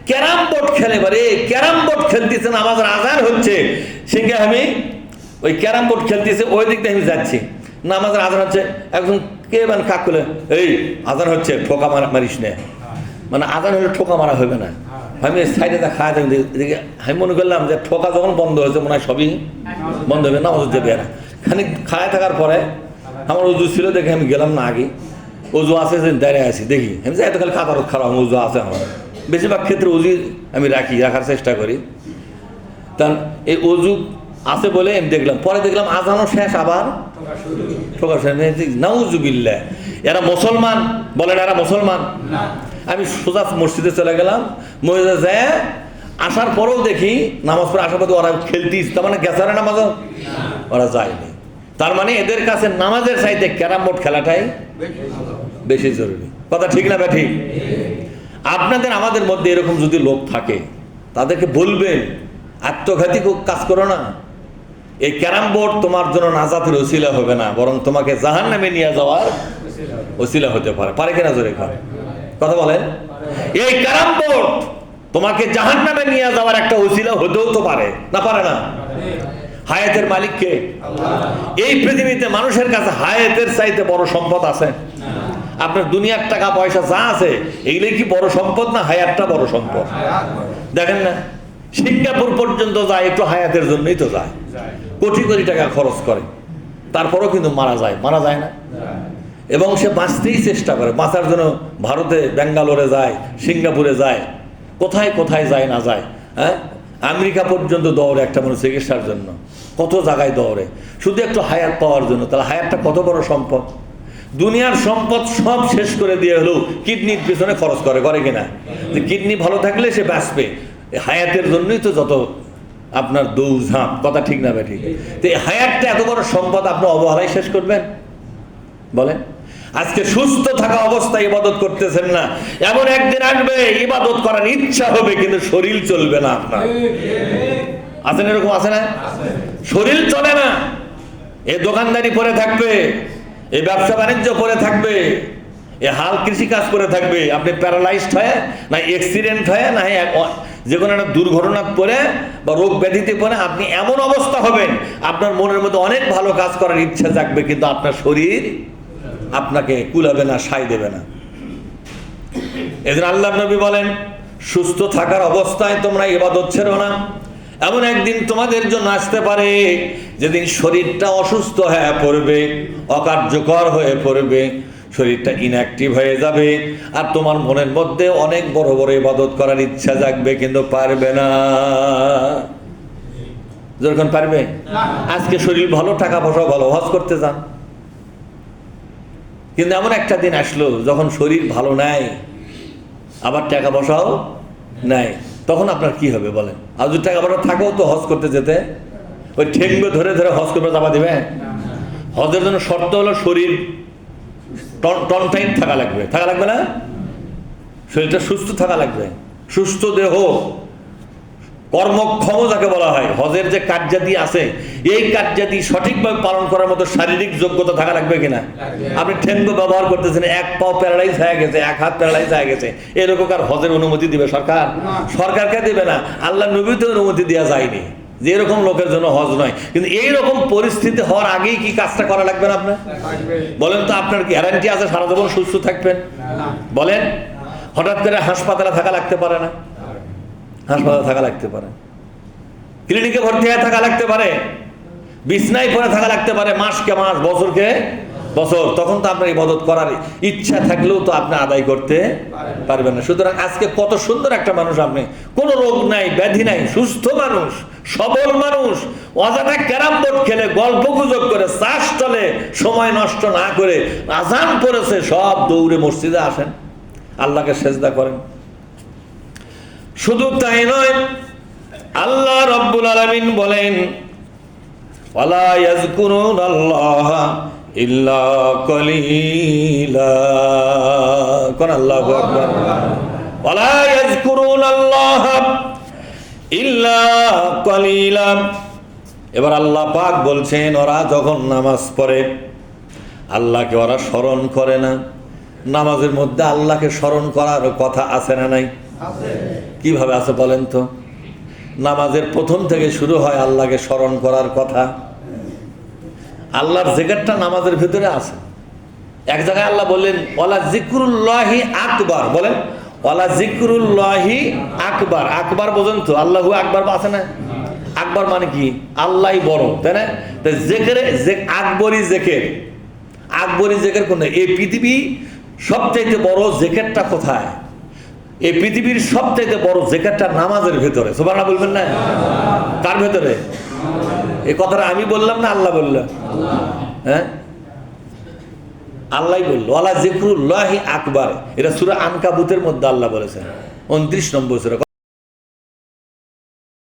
Carrom board খেলে, বারে carrom board খেলতেছে, নামাজের আজান হচ্ছে, সঙ্গে আমি ওই ক্যারাম বোর্ড খেলতেছে, ওই দিক দিয়ে আমি যাচ্ছি, নামাজের আজান হচ্ছে, একজন কে মানে কাক করলে, এই আজান হচ্ছে, ঠোকা মারিস না, মানে আজান হলে ঠোকা মারা হবে না। আমি সাইডে তা খাওয়া যাবে, আমি মনে করলাম যে ঠোকা যখন বন্ধ হয়েছে মনে হয় সবই বন্ধ হবে, নামাজ যাবে। আর খানিক খায় থাকার পরে আমার উজু ছিল দেখে আমি গেলাম না, আগে উজু আছে যে দাঁড়িয়ে আছি, দেখি আমি যাই তো খালি খাতার খারাপ উজু আছে আমার, বেশিরভাগ ক্ষেত্রে উজু আমি রাখার চেষ্টা করি। কারণ এই উজু আছে বলে আমি দেখলাম, পরে দেখলাম আজানও শেষ, আবার ঠোকা শেষ। নাউজুবিল্লাহ, এরা মুসলমান বলেন, এরা মুসলমান? আমি সোজা মসজিদে চলে গেলাম, মসজিদে যায় আসার পরেও দেখি নামাজ পড়ে আসার পরে ওরা খেলতিস, তার মানে গেছে নামাজ, ওরা যায়নি। তার মানে এদের কাছে নামাজের চাইতে ক্যারাম বোর্ড খেলাটাই বেশি জরুরি। কথা ঠিক না ঠিক? আপনাদের আমাদের মধ্যে এরকম যদি লোক থাকে তাদেরকে বলবেন আত্মঘাতী কাজ করো না, এই ক্যারাম বোর্ড তোমার জন্য নাজাতের ওসিলা হবে না, বরং তোমাকে জাহান্নামে নিয়ে যাওয়ার ওসিলা হতে পারে। পারে কিনা জোরে কথা বলেন? এই ক্যারাম বোর্ড তোমাকে জাহান্নামে নিয়ে যাওয়ার একটা ওসিলা হতেও তো পারে না, পারে না? হায়াতের মালিক কে? এই পৃথিবীতে মানুষের কাছে হায়াতের চাইতে বড় সম্পদ আছে? আপনার দুনিয়ার টাকা পয়সা যা আছে এগুলো কি বড় সম্পদ না হায়াতটা বড় সম্পদ? দেখেন না, সিঙ্গাপুর পর্যন্ত যায় একটু হায়াতের জন্যই তো যায়, কোটি কোটি টাকা খরচ করে, তারপরও কিন্তু মারা যায় না, এবং সে বাঁচতেই চেষ্টা করে। বাঁচার জন্য ভারতে ব্যাঙ্গালোরে যায়, সিঙ্গাপুরে যায়, কোথায় কোথায় যায় না যায়, হ্যাঁ, আমেরিকা পর্যন্ত দৌড়ে একটা মানুষ চিকিৎসার জন্য, কত জায়গায় দৌড়ে শুধু একটু হায়াত পাওয়ার জন্য। তাহলে হায়াতটা কত বড় সম্পদ? দুনিয়ার সম্পদ সব শেষ করে দিয়ে হলেও কিডনির পিছনে খরচ করে কিনা? যে কিডনি ভালো থাকলে সে বাঁচবে, হায়াতের জন্যই তো যত আপনার দৌড়ঝাঁপ। কথা ঠিক না ঠিক? তো এই হায়াতটা এত বড় সম্পদ আপনি অবহেলায় শেষ করবেন? বলেন, আজকে সুস্থ থাকা অবস্থায় ইবাদত করতেছেন না, এমন একদিন আসবে ইবাদত করার ইচ্ছা হবে কিন্তু শরীর চলবে না আপনার। আছেন এরকম? আছে না? শরীর চলে না, এই দোকানদারি পরে থাকবে, এই ব্যবসা বাণিজ্য পরে থাকবে, এই হাল কৃষি কাজ করে থাকবে, আপনি প্যারালাইজড হয়ে না অ্যাক্সিডেন্ট হয়ে না যে কোনো একটা দুর্ঘটনার পরে বা রোগ ব্যাধিতে পরে আপনি এমন অবস্থা হবেন আপনার মনের মধ্যে অনেক ভালো কাজ করার ইচ্ছা জাগবে কিন্তু আপনার শরীর আপনাকে কুলাবে না, সাই দেবে না। এজন্য আল্লাহ নবী বলেন, সুস্থ থাকার অবস্থায় তোমরা ইবাদত ছেড়ো না। এমন একদিন তোমাদের জন্য আসতে পারে যেদিন শরীরটা অসুস্থ হয়ে পড়বে, অকার্যকর হয়ে পড়বে, শরীরটা ইনঅ্যাক্টিভ হয়ে যাবে, আর তোমার মনের মধ্যে অনেক বড় বড় ইবাদত করার ইচ্ছা জাগবে কিন্তু পারবে না। যখন পারবে, আজকে শরীর ভালো, টাকা পয়সা ভালো, হজ করতে যান, কিন্তু এমন একটা দিন আসলো যখন শরীর ভালো নাই, আবার টাকা পয়সাও নাই, তখন আপনার কি হবে বলেন? আর যদি টাকা পয়সা থাকেও তো হজ করতে যেতে ওই ঠেঙ্গে ধরে ধরে হজ করবে চাপা দিবে? হজের জন্য শর্ত হলো শরীর টনটাইট থাকা লাগবে না? শরীরটা সুস্থ থাকা লাগবে, সুস্থ দেহ, কর্মক্ষম যাকে বলা হয়। হজের যে কার্যাদি আছে এই কার্যাদি সঠিকভাবে পালন করার মতো শারীরিক যোগ্যতা থাকা লাগবে কিনা? আপনি ঠেঙ্গো ব্যবহার করতেছেন, এক পাও প্যারালাইজ হয়ে গেছে, এক হাত প্যারালাইজ হয়ে গেছে, এরকম আর হজের অনুমতি দিবে সরকার? সরকারকে দেবে না, আল্লাহ নবীতে অনুমতি দেওয়া যায়নি যে এরকম লোকের জন্য হজ নয়। কিন্তু এইরকম পরিস্থিতি হওয়ার আগেই কি কাজটা করা লাগবে না আপনার? বলেন তো, আপনার কি গ্যারান্টি আছে সারা জীবন সুস্থ থাকবেন? বলেন, হঠাৎ করে হাসপাতালে থাকা লাগতে পারে না? হাসপাতালে থাকা লাগতে পারে, ক্লিনিকে ভর্তি হয়ে থাকা লাগতে পারে, বিছনায় পড়ে থাকা লাগতে পারে, মাসকে মাস, বছরকে বছর। তখন তো আপনার ইবাদত করার ইচ্ছা থাকলেও তো আপনি আদায় করতে পারবেন না। সুতরাং আজকে কত সুন্দর একটা মানুষ, আপনি কোনো রোগ নাই, ব্যাধি নাই, সুস্থ মানুষ, সবল মানুষ, অযথা ক্যারাম বোর্ড খেলে, গল্প গুজব করে, চাষ চলে, সময় নষ্ট না করে, আজান পড়েছে, সব দৌড়ে মসজিদে আসেন, আল্লাহকে সেজদা করেন। শুধু তাই নয়, আল্লাহ রাব্বুল আলামিন বলেন, ওয়ালা ইয়াযকুরুনাল্লাহা ইল্লা কলিলা। কোন আল্লাহু আকবার। ওয়ালা ইয়াযকুরুনাল্লাহা ইল্লা কলিলা। এবার আল্লাহ পাক বলছেন, ওরা যখন নামাজ পড়ে আল্লাহকে ওরা স্মরণ করে না। নামাজের মধ্যে আল্লাহকে স্মরণ করার কথা আছে না নাই? কিভাবে আছে বলেন তো? নামাজের প্রথম থেকে শুরু হয় আল্লাহকে স্মরণ করার কথা। আল্লাহর জিকিরটা নামাজের ভিতরে আছে। এক জায়গায় আল্লাহ বললেন ওয়ালা জিকরুল্লাহি আকবার, বলেন ওয়ালা জিকরুল্লাহি আকবার। আকবার বোঝেন তো? আল্লাহু আকবার আছে না? আকবার মানে কি? আল্লাহই বড়, তাই না? তো জেকেরে আকবরী জেকের, আকবরী জেকের কোন? এই পৃথিবী সবচাইতে বড় জেকেরটা কোথায়? এই পৃথিবীর সবচাইতে বড় জেকেরটা নামাজের ভেতরে। সুবহানাল্লাহ বলবেন না? কার ভেতরে? এই কথাটা আমি বললাম না আল্লাহ বলল? হ্যাঁ, আল্লাহ বলল ওয়ালা জিকরুল্লাহি আকবার। এটা সূরা আনকাবুতের মধ্যে আল্লাহ বলেছেন 29 নম্বর সূরা।